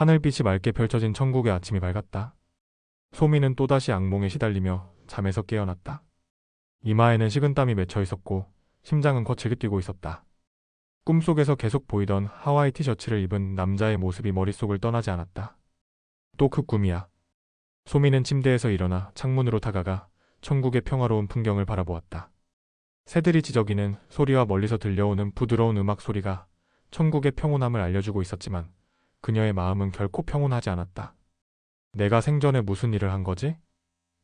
하늘빛이 맑게 펼쳐진 천국의 아침이 밝았다. 소미는 또다시 악몽에 시달리며 잠에서 깨어났다. 이마에는 식은땀이 맺혀 있었고 심장은 거칠게 뛰고 있었다. 꿈속에서 계속 보이던 하와이 티셔츠를 입은 남자의 모습이 머릿속을 떠나지 않았다. 또 그 꿈이야. 소미는 침대에서 일어나 창문으로 다가가 천국의 평화로운 풍경을 바라보았다. 새들이 지저귀는 소리와 멀리서 들려오는 부드러운 음악 소리가 천국의 평온함을 알려주고 있었지만 그녀의 마음은 결코 평온하지 않았다. 내가 생전에 무슨 일을 한 거지?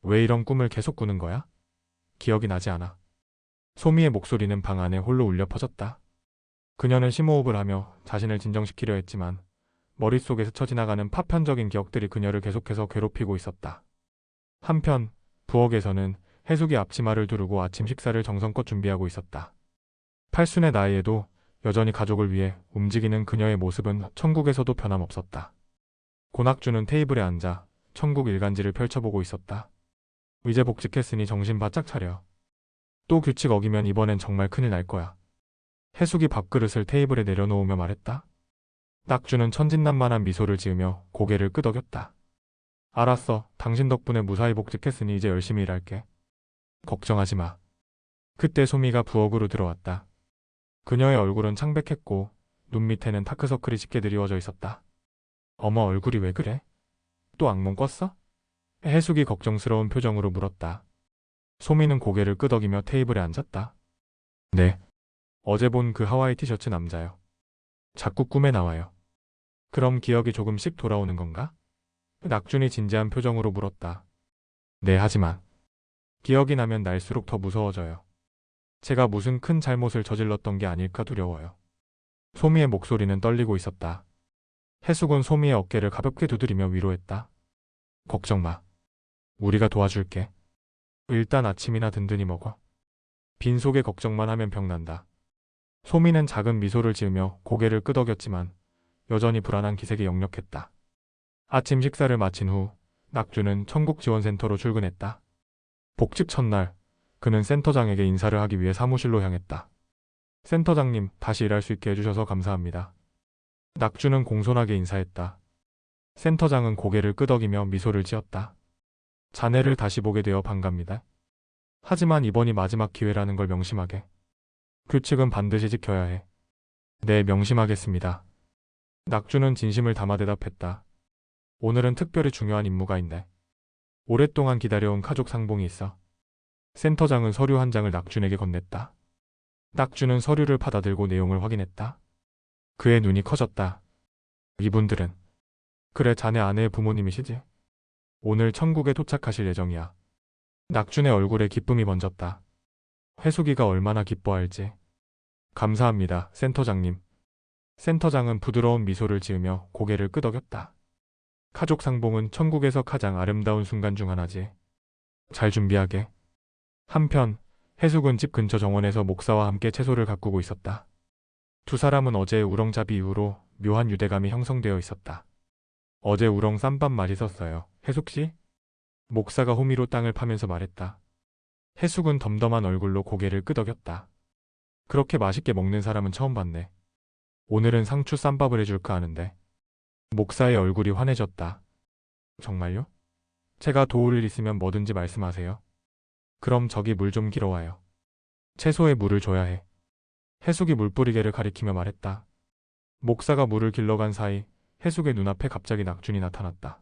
왜 이런 꿈을 계속 꾸는 거야? 기억이 나지 않아. 소미의 목소리는 방 안에 홀로 울려 퍼졌다. 그녀는 심호흡을 하며 자신을 진정시키려 했지만 머릿속에 스쳐 지나가는 파편적인 기억들이 그녀를 계속해서 괴롭히고 있었다. 한편 부엌에서는 해숙이 앞치마를 두르고 아침 식사를 정성껏 준비하고 있었다. 팔순의 나이에도 여전히 가족을 위해 움직이는 그녀의 모습은 천국에서도 변함없었다. 고낙주는 테이블에 앉아 천국 일간지를 펼쳐보고 있었다. 이제 복직했으니 정신 바짝 차려. 또 규칙 어기면 이번엔 정말 큰일 날 거야. 해숙이 밥그릇을 테이블에 내려놓으며 말했다. 낙주는 천진난만한 미소를 지으며 고개를 끄덕였다. 알았어. 당신 덕분에 무사히 복직했으니 이제 열심히 일할게. 걱정하지 마. 그때 소미가 부엌으로 들어왔다. 그녀의 얼굴은 창백했고 눈 밑에는 다크서클이 짙게 드리워져 있었다. 어머, 얼굴이 왜 그래? 또 악몽 꿨어? 해숙이 걱정스러운 표정으로 물었다. 소미는 고개를 끄덕이며 테이블에 앉았다. 네. 어제 본 그 하와이 티셔츠 남자요. 자꾸 꿈에 나와요. 그럼 기억이 조금씩 돌아오는 건가? 낙준이 진지한 표정으로 물었다. 네, 하지만 기억이 나면 날수록 더 무서워져요. 제가 무슨 큰 잘못을 저질렀던 게 아닐까 두려워요. 소미의 목소리는 떨리고 있었다. 해숙은 소미의 어깨를 가볍게 두드리며 위로했다. 걱정 마. 우리가 도와줄게. 일단 아침이나 든든히 먹어. 빈속에 걱정만 하면 병난다. 소미는 작은 미소를 지으며 고개를 끄덕였지만 여전히 불안한 기색이 역력했다. 아침 식사를 마친 후 낙주는 천국지원센터로 출근했다. 복직 첫날 그는 센터장에게 인사를 하기 위해 사무실로 향했다. 센터장님, 다시 일할 수 있게 해주셔서 감사합니다. 낙주는 공손하게 인사했다. 센터장은 고개를 끄덕이며 미소를 지었다. 자네를 다시 보게 되어 반갑니다. 하지만 이번이 마지막 기회라는 걸 명심하게. 규칙은 반드시 지켜야 해. 네, 명심하겠습니다. 낙주는 진심을 담아 대답했다. 오늘은 특별히 중요한 임무가 있네. 오랫동안 기다려온 가족 상봉이 있어. 센터장은 서류 한 장을 낙준에게 건넸다. 낙준은 서류를 받아들고 내용을 확인했다. 그의 눈이 커졌다. 이분들은? 그래, 자네 아내의 부모님이시지? 오늘 천국에 도착하실 예정이야. 낙준의 얼굴에 기쁨이 번졌다. 해숙이가 얼마나 기뻐할지. 감사합니다, 센터장님. 센터장은 부드러운 미소를 지으며 고개를 끄덕였다. 가족 상봉은 천국에서 가장 아름다운 순간 중 하나지. 잘 준비하게. 한편 해숙은 집 근처 정원에서 목사와 함께 채소를 가꾸고 있었다. 두 사람은 어제의 우렁잡이 이후로 묘한 유대감이 형성되어 있었다. 어제 우렁 쌈밥 맛있었어요, 해숙씨? 목사가 호미로 땅을 파면서 말했다. 해숙은 덤덤한 얼굴로 고개를 끄덕였다. 그렇게 맛있게 먹는 사람은 처음 봤네. 오늘은 상추 쌈밥을 해줄까 하는데. 목사의 얼굴이 환해졌다. 정말요? 제가 도울 일 있으면 뭐든지 말씀하세요. 그럼 저기 물 좀 길어와요. 채소에 물을 줘야 해. 해숙이 물뿌리개를 가리키며 말했다. 목사가 물을 길러간 사이 해숙의 눈앞에 갑자기 낙준이 나타났다.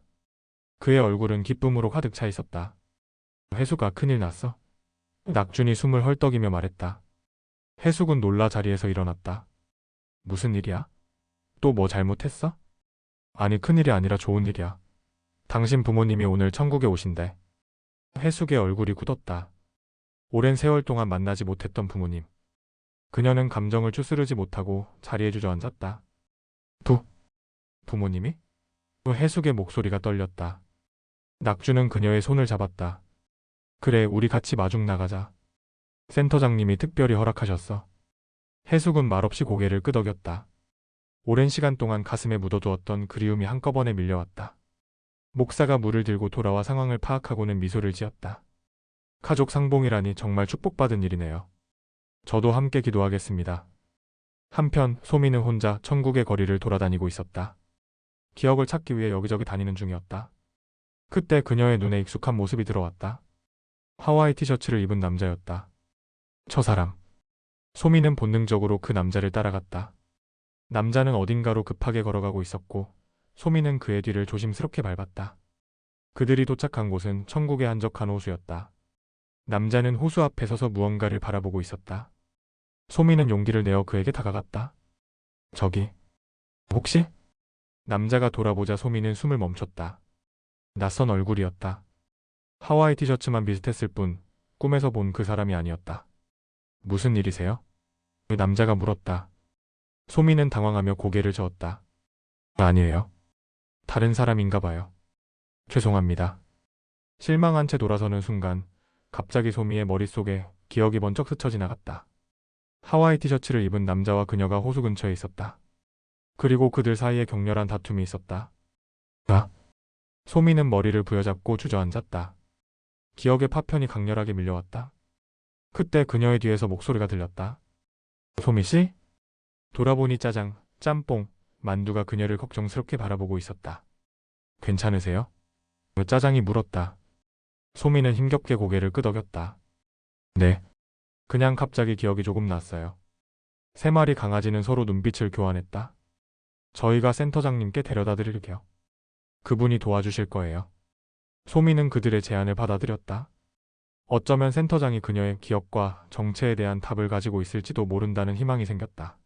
그의 얼굴은 기쁨으로 가득 차 있었다. 해숙아, 큰일 났어? 낙준이 숨을 헐떡이며 말했다. 해숙은 놀라 자리에서 일어났다. 무슨 일이야? 또 뭐 잘못했어? 아니, 큰일이 아니라 좋은 일이야. 당신 부모님이 오늘 천국에 오신대. 해숙의 얼굴이 굳었다. 오랜 세월 동안 만나지 못했던 부모님. 그녀는 감정을 추스르지 못하고 자리에 주저앉았다. 부모님이? 해숙의 목소리가 떨렸다. 낙주는 그녀의 손을 잡았다. 그래, 우리 같이 마중 나가자. 센터장님이 특별히 허락하셨어. 해숙은 말없이 고개를 끄덕였다. 오랜 시간 동안 가슴에 묻어두었던 그리움이 한꺼번에 밀려왔다. 목사가 물을 들고 돌아와 상황을 파악하고는 미소를 지었다. 가족 상봉이라니 정말 축복받은 일이네요. 저도 함께 기도하겠습니다. 한편 소미는 혼자 천국의 거리를 돌아다니고 있었다. 기억을 찾기 위해 여기저기 다니는 중이었다. 그때 그녀의 눈에 익숙한 모습이 들어왔다. 하와이 티셔츠를 입은 남자였다. 저 사람. 소미는 본능적으로 그 남자를 따라갔다. 남자는 어딘가로 급하게 걸어가고 있었고 소미는 그의 뒤를 조심스럽게 밟았다. 그들이 도착한 곳은 천국의 한적한 호수였다. 남자는 호수 앞에 서서 무언가를 바라보고 있었다. 소미는 용기를 내어 그에게 다가갔다. 저기, 혹시? 남자가 돌아보자 소미는 숨을 멈췄다. 낯선 얼굴이었다. 하와이 티셔츠만 비슷했을 뿐 꿈에서 본 그 사람이 아니었다. 무슨 일이세요? 그 남자가 물었다. 소미는 당황하며 고개를 저었다. 아니에요. 다른 사람인가 봐요. 죄송합니다. 실망한 채 돌아서는 순간 갑자기 소미의 머릿속에 기억이 번쩍 스쳐 지나갔다. 하와이 티셔츠를 입은 남자와 그녀가 호수 근처에 있었다. 그리고 그들 사이에 격렬한 다툼이 있었다. 아? 소미는 머리를 부여잡고 주저앉았다. 기억의 파편이 강렬하게 밀려왔다. 그때 그녀의 뒤에서 목소리가 들렸다. 소미 씨? 돌아보니 짜장, 짬뽕, 만두가 그녀를 걱정스럽게 바라보고 있었다. 괜찮으세요? 짜장이 물었다. 소미는 힘겹게 고개를 끄덕였다. 네. 그냥 갑자기 기억이 조금 났어요. 세 마리 강아지는 서로 눈빛을 교환했다. 저희가 센터장님께 데려다 드릴게요. 그분이 도와주실 거예요. 소미는 그들의 제안을 받아들였다. 어쩌면 센터장이 그녀의 기억과 정체에 대한 답을 가지고 있을지도 모른다는 희망이 생겼다.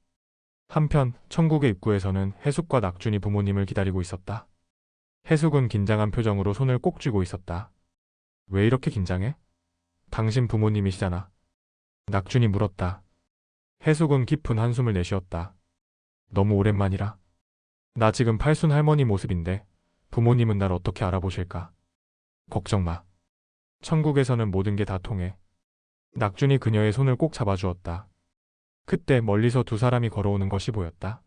한편 천국의 입구에서는 해숙과 낙준이 부모님을 기다리고 있었다. 해숙은 긴장한 표정으로 손을 꼭 쥐고 있었다. 왜 이렇게 긴장해? 당신 부모님이시잖아. 낙준이 물었다. 해숙은 깊은 한숨을 내쉬었다. 너무 오랜만이라. 나 지금 팔순 할머니 모습인데 부모님은 날 어떻게 알아보실까? 걱정 마. 천국에서는 모든 게 다 통해. 낙준이 그녀의 손을 꼭 잡아주었다. 그때 멀리서 두 사람이 걸어오는 것이 보였다.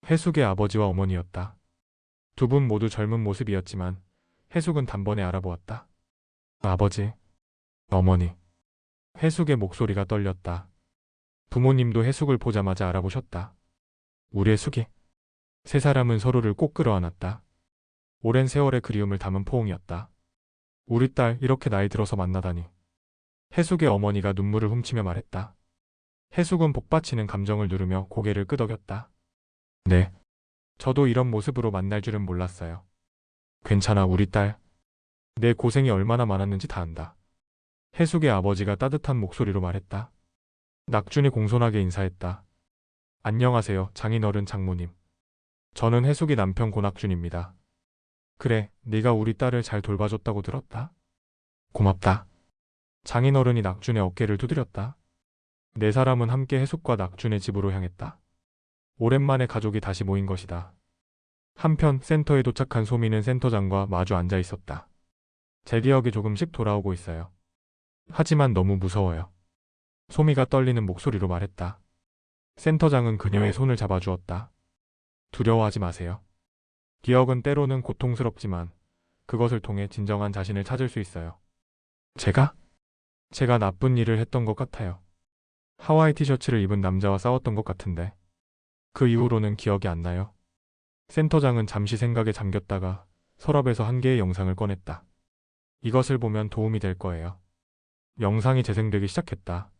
해숙의 아버지와 어머니였다. 두 분 모두 젊은 모습이었지만 해숙은 단번에 알아보았다. 아버지, 어머니. 해숙의 목소리가 떨렸다. 부모님도 해숙을 보자마자 알아보셨다. 우리 해숙이. 세 사람은 서로를 꼭 끌어안았다. 오랜 세월의 그리움을 담은 포옹이었다. 우리 딸 이렇게 나이 들어서 만나다니. 해숙의 어머니가 눈물을 훔치며 말했다. 해숙은 복받치는 감정을 누르며 고개를 끄덕였다. 네. 저도 이런 모습으로 만날 줄은 몰랐어요. 괜찮아, 우리 딸. 내 고생이 얼마나 많았는지 다 안다. 해숙의 아버지가 따뜻한 목소리로 말했다. 낙준이 공손하게 인사했다. 안녕하세요, 장인어른 장모님. 저는 해숙이 남편 고낙준입니다. 그래, 네가 우리 딸을 잘 돌봐줬다고 들었다. 고맙다. 장인어른이 낙준의 어깨를 두드렸다. 네 사람은 함께 해숙과 낙준의 집으로 향했다. 오랜만에 가족이 다시 모인 것이다. 한편 센터에 도착한 소미는 센터장과 마주 앉아 있었다. 제 기억이 조금씩 돌아오고 있어요. 하지만 너무 무서워요. 소미가 떨리는 목소리로 말했다. 센터장은 그녀의 손을 잡아주었다. 두려워하지 마세요. 기억은 때로는 고통스럽지만 그것을 통해 진정한 자신을 찾을 수 있어요. 제가 나쁜 일을 했던 것 같아요. 하와이 티셔츠를 입은 남자와 싸웠던 것 같은데 그 이후로는 기억이 안 나요. 센터장은 잠시 생각에 잠겼다가 서랍에서 한 개의 영상을 꺼냈다. 이것을 보면 도움이 될 거예요. 영상이 재생되기 시작했다.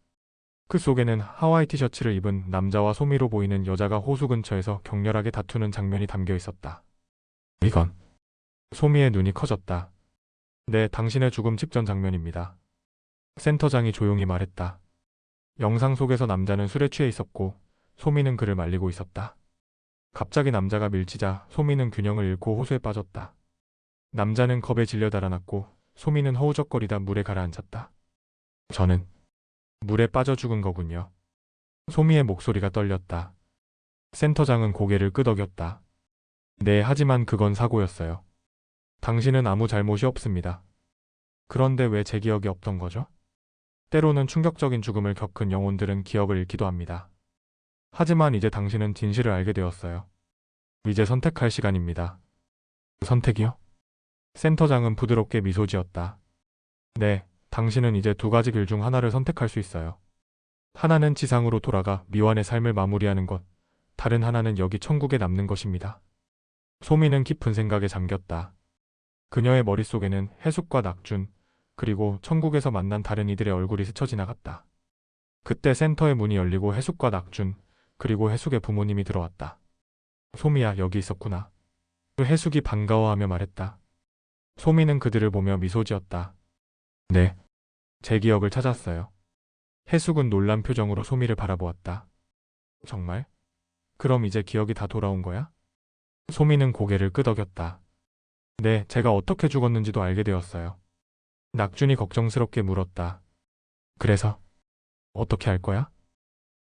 그 속에는 하와이 티셔츠를 입은 남자와 소미로 보이는 여자가 호수 근처에서 격렬하게 다투는 장면이 담겨 있었다. 이건. 소미의 눈이 커졌다. 네, 당신의 죽음 직전 장면입니다. 센터장이 조용히 말했다. 영상 속에서 남자는 술에 취해 있었고 소미는 그를 말리고 있었다. 갑자기 남자가 밀치자 소미는 균형을 잃고 호수에 빠졌다. 남자는 겁에 질려 달아났고 소미는 허우적거리다 물에 가라앉았다. 저는 물에 빠져 죽은 거군요. 소미의 목소리가 떨렸다. 센터장은 고개를 끄덕였다. 네, 하지만 그건 사고였어요. 당신은 아무 잘못이 없습니다. 그런데 왜 제 기억이 없던 거죠? 때로는 충격적인 죽음을 겪은 영혼들은 기억을 잃기도 합니다. 하지만 이제 당신은 진실을 알게 되었어요. 이제 선택할 시간입니다. 선택이요? 센터장은 부드럽게 미소 지었다. 네, 당신은 이제 두 가지 길 중 하나를 선택할 수 있어요. 하나는 지상으로 돌아가 미완의 삶을 마무리하는 것, 다른 하나는 여기 천국에 남는 것입니다. 소미는 깊은 생각에 잠겼다. 그녀의 머릿속에는 해숙과 낙준, 그리고 천국에서 만난 다른 이들의 얼굴이 스쳐 지나갔다. 그때 센터의 문이 열리고 해숙과 낙준, 그리고 해숙의 부모님이 들어왔다. 소미야, 여기 있었구나. 그 해숙이 반가워하며 말했다. 소미는 그들을 보며 미소 지었다. 네, 제 기억을 찾았어요. 해숙은 놀란 표정으로 소미를 바라보았다. 정말? 그럼 이제 기억이 다 돌아온 거야? 소미는 고개를 끄덕였다. 네, 제가 어떻게 죽었는지도 알게 되었어요. 낙준이 걱정스럽게 물었다. 그래서 어떻게 할 거야?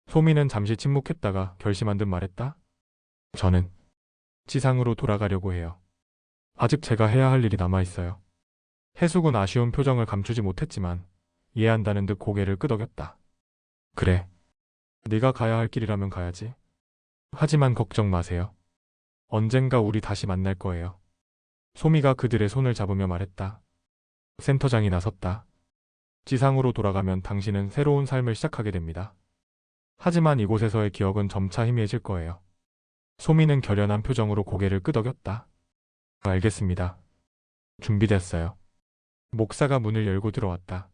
소미는 잠시 침묵했다가 결심한 듯 말했다. 저는 지상으로 돌아가려고 해요. 아직 제가 해야 할 일이 남아 있어요. 해숙은 아쉬운 표정을 감추지 못했지만 이해한다는 듯 고개를 끄덕였다. 그래, 네가 가야 할 길이라면 가야지. 하지만 걱정 마세요. 언젠가 우리 다시 만날 거예요. 소미가 그들의 손을 잡으며 말했다. 센터장이 나섰다. 지상으로 돌아가면 당신은 새로운 삶을 시작하게 됩니다. 하지만 이곳에서의 기억은 점차 희미해질 거예요. 소미는 결연한 표정으로 고개를 끄덕였다. 알겠습니다. 준비됐어요. 목사가 문을 열고 들어왔다.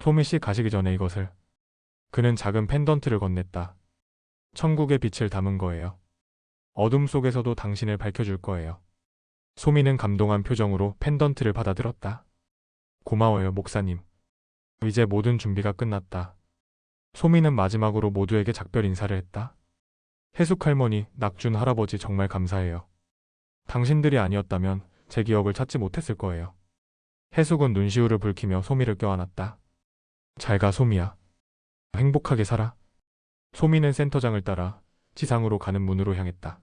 소미 씨 가시기 전에 이것을. 그는 작은 펜던트를 건넸다. 천국의 빛을 담은 거예요. 어둠 속에서도 당신을 밝혀줄 거예요. 소미는 감동한 표정으로 펜던트를 받아들었다. 고마워요, 목사님. 이제 모든 준비가 끝났다. 소미는 마지막으로 모두에게 작별 인사를 했다. 해숙 할머니, 낙준 할아버지 정말 감사해요. 당신들이 아니었다면 제 기억을 찾지 못했을 거예요. 해숙은 눈시울을 붉히며 소미를 껴안았다. 잘 가, 소미야. 행복하게 살아. 소미는 센터장을 따라 지상으로 가는 문으로 향했다.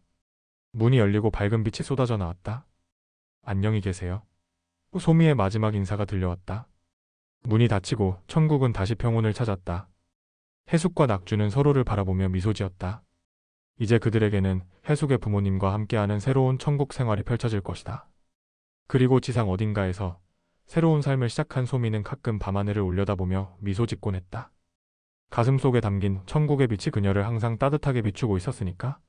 문이 열리고 밝은 빛이 쏟아져 나왔다. 안녕히 계세요. 소미의 마지막 인사가 들려왔다. 문이 닫히고 천국은 다시 평온을 찾았다. 해숙과 낙주는 서로를 바라보며 미소 지었다. 이제 그들에게는 해숙의 부모님과 함께하는 새로운 천국 생활이 펼쳐질 것이다. 그리고 지상 어딘가에서 새로운 삶을 시작한 소미는 가끔 밤하늘을 올려다보며 미소 짓곤 했다. 가슴속에 담긴 천국의 빛이 그녀를 항상 따뜻하게 비추고 있었으니까.